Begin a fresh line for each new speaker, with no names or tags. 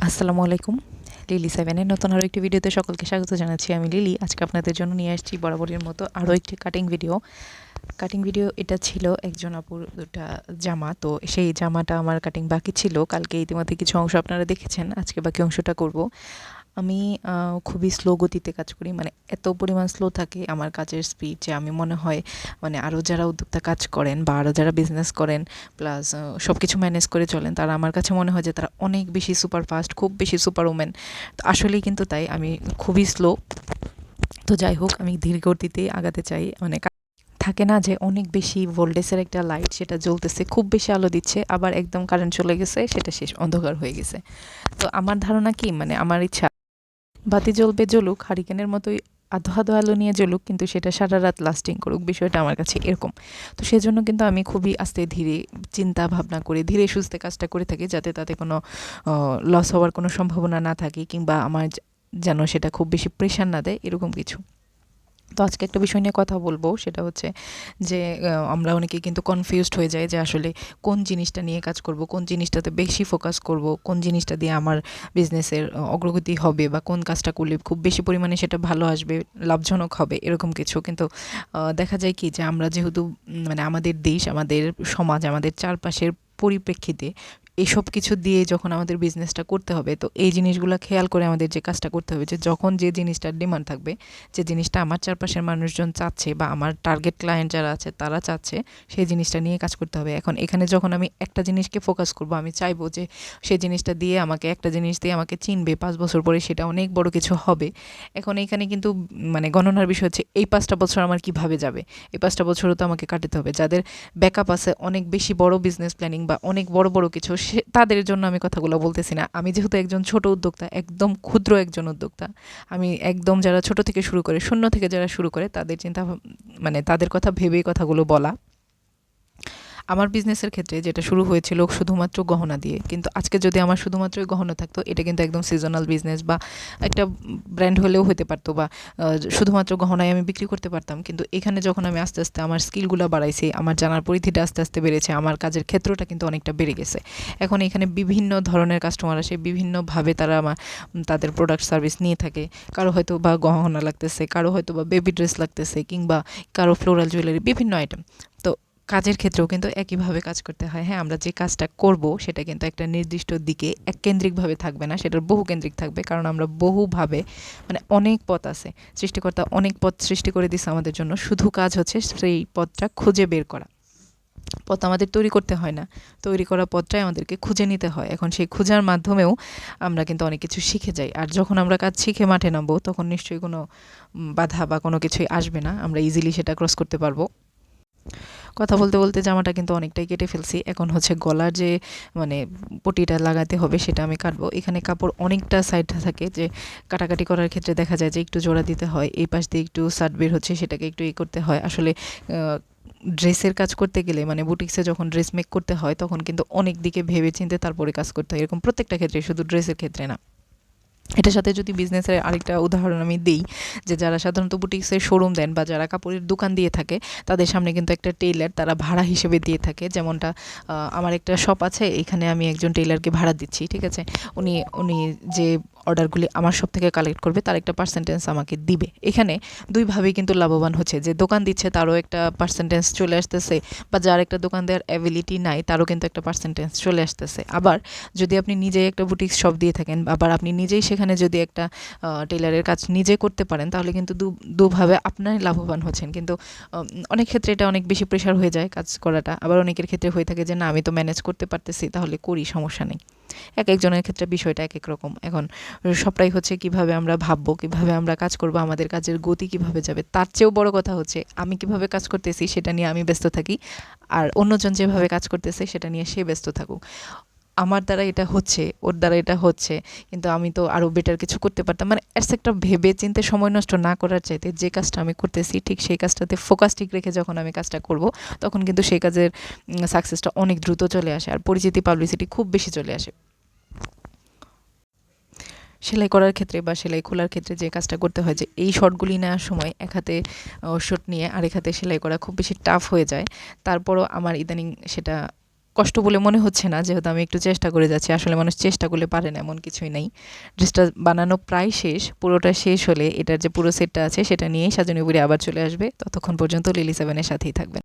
আসসালামু আলাইকুম। লিলি সেভেনের নতুন আরও একটি ভিডিওতে সকলকে স্বাগত জানাচ্ছি। আমি লিলি। আজকে আপনাদের জন্য নিয়ে আসছি বরাবরের মতো আরও একটি কাটিং ভিডিও। এটা ছিল একজন আপুর দুটা জামা, তো সেই জামাটা আমার কাটিং বাকি ছিল। কালকে ইতিমধ্যে কিছু অংশ আপনারা দেখেছেন, আজকে বাকি অংশটা করব। আমি খুবই স্লো গতিতে কাজ করি, মানে এত পরিমাণ স্লো থাকে আমার কাজের স্পিড যে আমি মনে হয় মানে আরও যারা উদ্যোক্তা কাজ করেন বা আরও যারা বিজনেস করেন প্লাস সব কিছু ম্যানেজ করে চলেন, তারা আমার কাছে মনে হয় যে তারা অনেক বেশি সুপার ফাস্ট, খুব বেশি সুপার ওমেন। তো আসলেই কিন্তু তাই, আমি খুবই স্লো। তো যাই হোক, আমি ধীর গতিতে আগাতে চাই। মানে থাকে না যে অনেক বেশি ভোল্টেজের একটা লাইট, সেটা জ্বলতেছে, খুব বেশি আলো দিচ্ছে, আবার একদম কারেন্ট চলে গেছে, সেটা শেষ, অন্ধকার হয়ে গেছে। তো আমার ধারণা কি, মানে আমার ইচ্ছা বাতি জ্বলবে, জ্বলুক হারিকেনের মতোই, আধো আধো আলো নিয়ে জ্বলুক, কিন্তু সেটা সারা রাত লাস্টিং করুক, বিষয়টা আমার কাছে এরকম। তো সেজন্য কিন্তু আমি খুবই আস্তে ধীরে চিন্তা ভাবনা করে ধীরে সুস্থে কাজটা করে থাকি, যাতে তাতে কোনো লস হওয়ার কোনো সম্ভাবনা না থাকে, কিংবা আমার যেন সেটা খুব বেশি প্রেশার না দেয়, এরকম কিছু। তো আজকে একটা বিষয় নিয়ে কথা বলবো, সেটা হচ্ছে যে আমরা অনেকে কিন্তু কনফিউজড হয়ে যাই যে আসলে কোন জিনিসটা নিয়ে কাজ করব, কোন জিনিসটাতে বেশি ফোকাস করব, কোন জিনিসটা দিয়ে আমার বিজনেসের অগ্রগতি হবে, বা কোন কাজটা করলে খুব বেশি পরিমাণে সেটা ভালো আসবে, লাভজনক হবে, এরকম কিছু। কিন্তু দেখা যায় কি যে আমরা যেহেতু মানে আমাদের দেশ, আমাদের সমাজ, আমাদের চারপাশের পরিপ্রেক্ষিতে এসব কিছু দিয়ে যখন আমাদের বিজনেসটা করতে হবে, তো এই জিনিসগুলো খেয়াল করে আমাদের যে কাজটা করতে হবে, যে যখন যে জিনিসটার ডিমান্ড থাকবে, যে জিনিসটা আমার চারপাশের মানুষজন চাচ্ছে বা আমার টার্গেট ক্লায়েন্ট যারা আছে তারা চাচ্ছে, সেই জিনিসটা নিয়ে কাজ করতে হবে। এখন এখানে যখন আমি একটা জিনিসকে ফোকাস করব, আমি চাইবো যে সেই জিনিসটা দিয়ে আমাকে, একটা জিনিস দিয়ে আমাকে চিনবে, 5 বছর পরে সেটা অনেক বড় কিছু হবে। এখন এখানে কিন্তু মানে গণনার বিষয় হচ্ছে এই 5টা বছর আমার কিভাবে যাবে, এই 5টা বছরও তো আমাকে কাটাতে হবে। যাদের ব্যাকআপ আছে অনেক বেশি বড় বিজনেস প্ল্যানিং বা অনেক বড় বড় কিছু, তাদের জন্য আমি কথাগুলো বলতেছি না। আমি যেহেতু একজন ছোট উদ্যোক্তা, একদম ক্ষুদ্র একজন উদ্যোক্তা, আমি একদম যারা ছোট থেকে শুরু করে, শূন্য থেকে যারা শুরু করে, তাদের মানে তাদের কথা ভেবেই কথাগুলো বলা। আমার বিজনেসের ক্ষেত্রে যেটা শুরু হয়েছিল শুধুমাত্র গহনা দিয়ে, কিন্তু আজকে যদি আমার শুধুমাত্রই গহনা থাকতো, এটা কিন্তু একদম সিজনাল বিজনেস বা একটা ব্র্যান্ড হলেও হতে পারতো, বা শুধুমাত্র গহনায় আমি বিক্রি করতে পারতাম। কিন্তু এখানে যখন আমি আস্তে আস্তে আমার স্কিলগুলো বাড়াইছি, আমার জানার পরিধিটা আস্তে আস্তে বেড়েছে, আমার কাজের ক্ষেত্রটা কিন্তু অনেকটা বেড়ে গেছে। এখন এখানে বিভিন্ন ধরনের কাস্টমার আসে, বিভিন্নভাবে তারা তাদের প্রোডাক্ট সার্ভিস নিয়ে থাকে। কারো হয়তো বা গহনা লাগতেছে, কারো হয়তো বা বেবি ড্রেস লাগতেছে, কিংবা কারো ফ্লোরাল জুয়েলারি, বিভিন্ন আইটেম। তো কাজের ক্ষেত্রেও কিন্তু একইভাবে কাজ করতে হয়। হ্যাঁ, আমরা যে কাজটা করব সেটা কিন্তু একটা নির্দিষ্ট দিকে এককেন্দ্রিকভাবে থাকবে না, সেটার বহুকেন্দ্রিক থাকবে। কারণ আমরা বহুভাবে, মানে অনেক পথ আছে, সৃষ্টিকর্তা অনেক পথ সৃষ্টি করে দিছে আমাদের জন্য, শুধু কাজ হচ্ছে সেই পথটা খুঁজে বের করা। পথ আমাদের তৈরি করতে হয় না, তৈরি করা পথটাই আমাদেরকে খুঁজে নিতে হয়। এখন সেই খোঁজার মাধ্যমেও আমরা কিন্তু অনেক কিছু শিখে যাই। আর যখন আমরা কাজ শিখে মাঠে নামবো, তখন নিশ্চয়ই কোনো বাধা বা কোনো কিছুই আসবে না, আমরা ইজিলি সেটা ক্রস করতে পারবো। কথা বলতে বলতে জামাটা কিন্তু অনেকটাই কেটে ফেলছি। এখন হচ্ছে গলার যে মানে পটিটা লাগাতে হবে, সেটা আমি কাটবো। এখানে কাপড় অনেকটা সাইড থাকে, যে কাটাকাটি করার ক্ষেত্রে দেখা যায় যে একটু জোড়া দিতে হয়, এই পাশ দিয়ে একটু সার্ট বের হচ্ছে, সেটাকে একটু করতে হয়। আসলে ড্রেসের কাজ করতে গেলে, মানে বুটিক্সে যখন ড্রেস মেক করতে হয়, তখন কিন্তু অনেক দিকে ভেবে চিন্তে তারপরে কাজ করতে হয়, এরকম প্রত্যেকটা ক্ষেত্রে, শুধু ড্রেসের ক্ষেত্রে না। এটার সাথে যদি বিজনেসের আরেকটা উদাহরণ আমি দিই, যে যারা সাধারণত বুটিক্সের শোরুম দেন বা যারা কাপড়ের দোকান দিয়ে থাকে, তাদের সামনে কিন্তু একটা টেইলার তারা ভাড়া হিসেবে দিয়ে থাকে। যেমনটা আমার একটা শপ আছে, এখানে আমি একজন টেইলারকে ভাড়া দিচ্ছি, ঠিক আছে? উনি উনি যে অর্ডারগুলি আমার শপ থেকে কালেক্ট করবে, তার একটা পার্সেন্টেজ আমাকে দিবে। এখানে দুইভাবেই কিন্তু লাভবান হচ্ছে, যে দোকান দিচ্ছে তারও একটা পার্সেন্টেজ চলে আসতেছে, বা যার একটা দোকান দেওয়ার অ্যাবিলিটি নাই তারও কিন্তু একটা পার্সেন্টেজ চলে আসতেছে। আবার যদি আপনি নিজেই একটা বুটিক শপ দিয়ে থাকেন, আবার আপনি নিজেই সেখানে যদি একটা টেইলারের কাজ নিজে করতে পারেন, তাহলে কিন্তু দুভাবে আপনারই লাভবান হচ্ছেন। কিন্তু অনেক ক্ষেত্রে এটা অনেক বেশি প্রেশার হয়ে যায় কাজ করাটা। আবার অনেকের ক্ষেত্রে হয়ে থাকে যে না, আমি তো ম্যানেজ করতে পারতেছি, তাহলে করি, সমস্যা নেই। এক একজনের ক্ষেত্রে বিষয়টা এক এক রকম। এখন সবটাই হচ্ছে কিভাবে আমরা ভাববো, কিভাবে আমরা কাজ করব, আমাদের কাজের গতি কিভাবে যাবে। তার চেয়েও বড় কথা হচ্ছে আমি কিভাবে কাজ করতেছি সেটা নিয়ে আমি ব্যস্ত থাকি, আর অন্যজন যেভাবে কাজ করতেছে সেটা নিয়ে সে ব্যস্ত থাকুক। আমার দ্বারা এটা হচ্ছে, ওর দ্বারা এটা হচ্ছে, কিন্তু আমি তো আরও বেটার কিছু করতে পারতাম। মানে একটা ভেবে চিন্তে সময় নষ্ট না করার চাইতে, যে কাজটা আমি করতেছি ঠিক সেই কাজটাতে ফোকাস ঠিক রেখে যখন আমি কাজটা করব, তখন কিন্তু সেই কাজের সাকসেসটা অনেক দ্রুত চলে আসে, আর পরিচিতি, পাবলিসিটি খুব বেশি চলে আসে। সেলাই করার ক্ষেত্রে বা সেলাই খোলার ক্ষেত্রে যে কাজটা করতে হয়, যে এই শর্টগুলি নেওয়ার সময় এক হাতে শর্ট নিয়ে আরেক হাতে সেলাই করা খুব বেশি টাফ হয়ে যায়। তারপরও আমার ইদানিং সেটা কষ্ট বলে মনে হচ্ছে না, যেহেতু আমি একটু চেষ্টা করে যাচ্ছি। আসলে মানুষ চেষ্টা করলে পারে না, এমন কিছুই নাই। ড্রেসটা বানানো প্রায় শেষ। পুরোটা শেষ হলে এটার যে পুরো সেটটা আছে সেটা নিয়েই সাজনী বুড়ি আবার চলে আসবে। ততক্ষণ পর্যন্ত লিলি 7 এর সাথেই থাকবেন।